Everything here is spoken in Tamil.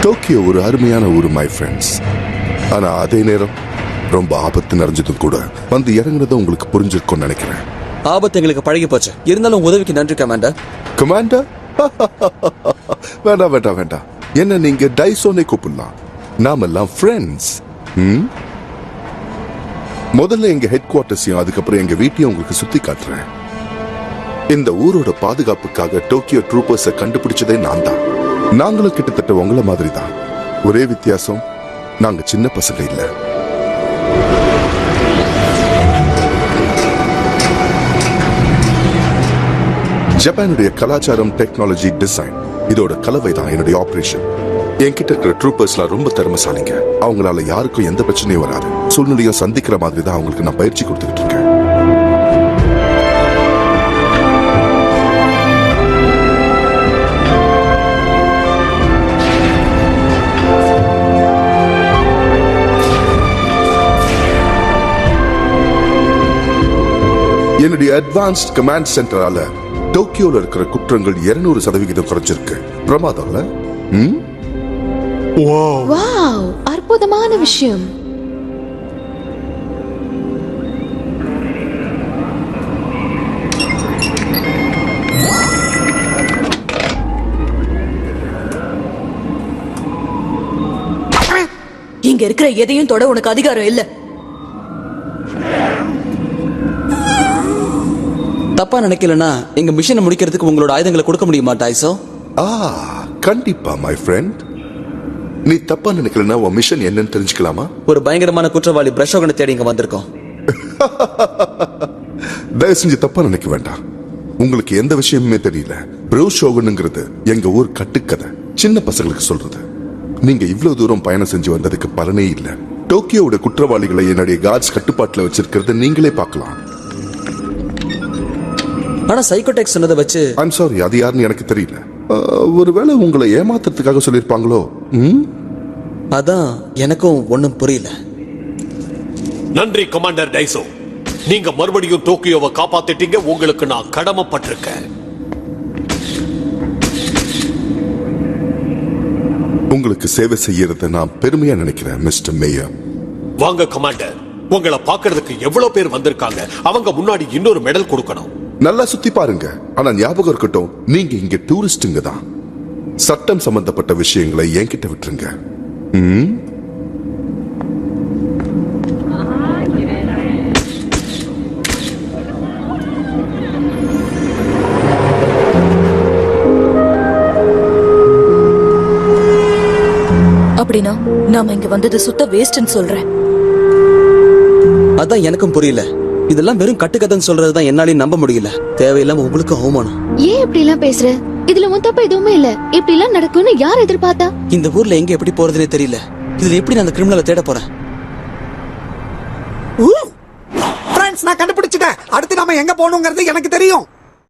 டோக்கியோ ஒரு அருமையான ஊர் மை ஃப்ரெண்ட்ஸ். ஆனா அதே நேரம் ரொம்ப ஆபத்து நிறைஞ்சதும் கூட. வந்து இறங்குனதும் உங்களுக்கு புரிஞ்சிருக்கும்னு நினைக்கிறேன். ஆபத்து எங்களுக்கு பழகி போச்சு. இருந்தாலும் உதவிக்கு நன்றி கமாண்டர். கமாண்டர்? வேண்டாம் வேண்டாம் வேண்டாம். என்ன நீங்க டைசோனை கூப்பிடலாம். நாமெல்லாம் ஃப்ரெண்ட்ஸ். முதல்ல எங்க ஹெட் குவார்டர்ஸையும் அதுக்கப்புறம் எங்க வீட்டையும் உங்களுக்கு சுத்தி காட்டுறேன். இந்த ஊரோட பாதுகாப்புக்காக டோக்கியோ ட்ரூப்பர்ஸை கண்டுபிடிச்சதே நான் தான். நாங்களும் கிட்டத்தட்ட உங்களை மாதிரி தான். ஒரே வித்தியாசம், நாங்க சின்ன பசங்க இல்ல. ஜப்பானுடைய கலாச்சாரம், டெக்னாலஜி, டிசைன் இதோட கலவை தான் என்னுடைய ஆபரேஷன். என்கிட்ட இருக்கிற ட்ரூப்பர்ஸ்லாம் ரொம்ப திறமைசாலிங்க. அவங்களால யாருக்கும் எந்த பிரச்சனையும் வராது. சூழ்நிலையும் சந்திக்கிற மாதிரி தான் அவங்களுக்கு நான் பயிற்சி கொடுத்துக்கிட்டு இருக்கேன். என்னுடைய அட்வான்ஸ்ட் கமாண்ட் சென்டரால டோக்கியோல இருக்கிற குற்றங்கள் 200% குறைஞ்சிருக்கு. பிரமாதம் இல்ல? வாவ், அற்புதமான விஷயம். இங்க இருக்கிற எதையும் தொட உனக்கு அதிகாரம் இல்ல. தப்பா நினைக்கலனா எங்க மிஷனை முடிக்கிறதுக்கு உங்களோட ஆயுதங்களை கொடுக்க முடியுமா டைசோ? கண்டிப்பா மை ஃப்ரெண்ட். நீ தப்பா நினைக்கலனா உன் மிஷன் என்னன்னு தெரிஞ்சுக்கலாமா? ஒரு பயங்கரமான குற்றவாளி பிரஷோகனை தேடி இங்க வந்திருக்கோம். தயவு செஞ்சு தப்பா நினைக்க வேண்டாம். உங்களுக்கு எந்த விஷயமுமே தெரியல. பிரஷோகனுங்கிறது எங்க ஊர் கட்டுக்கதை, சின்ன பசங்களுக்கு சொல்றது. நீங்க இவ்வளவு தூரம் பயணம் செஞ்சு வந்ததுக்கு பலனே இல்ல. டோக்கியோட குற்றவாளிகளை என்னுடைய கார்ட்ஸ் கட்டுப்பாட்டுல வச்சிருக்கிறத நீங்களே பார்க்கலாம். ஆனா சைக்கோடெக் சொன்னதை வச்சு ஐம் சாரி, அது யாருன்னு எனக்கு தெரியல. ஒருவேளை உங்களை ஏமாத்துறதுக்காக சொல்லிருப்பாங்களோ? அதான் எனக்கும் ஒண்ணும் புரியல. நன்றி கமாண்டர் டைசோ. நீங்க மறுபடியும் டோக்கியோவை காப்பாத்திட்டீங்க. உங்களுக்கு நான் கடமைப்பட்டிருக்கேன். உங்களுக்கு சேவை செய்யறத நான் பெருமையா நினைக்கிறேன் மிஸ்டர் மேயர். வாங்க கமாண்டர், உங்களை பாக்குறதுக்கு எவ்வளவு பேர் வந்திருக்காங்க. அவங்க முன்னாடி இன்னொரு மெடல் கொடுக்கணும். நல்லா சுத்தி பாருங்க. ஆனா ஞாபகம் இருக்கட்டும், நீங்க இங்க டூரிஸ்டுங்க தான். சட்டம் சம்பந்தப்பட்ட விஷயங்களை என்கிட்ட விட்டுருங்க. அப்படின்னா நாம இங்க வந்தது சுத்த வேஸ்ட்னு சொல்றேன். அதான் எனக்கும் புரியல. இதெல்லாம் வெறும் கட்டுக்கதைன்னு சொல்றதுதான் என்னாலையும் நம்ப முடியல. தேவையில்லாம உங்களுக்கு அவமானம். ஏன் இப்படி எல்லாம் பேசுற? இதுல உன் தப்பு எதுவுமே இல்ல. இப்படி எல்லாம் நடக்கும்னு யார் எதிர்பார்த்தா? இந்த ஊர்ல எங்க எப்படி போறதுனே தெரியல. இதுல எப்படி நான் அந்த கிரிமினலை தேட போறேன்? ஃப்ரெண்ட்ஸ், நான் கண்டுபிடிச்சிட்டேன். அடுத்து நாம எங்க போகணுங்கிறது எனக்கு தெரியும்.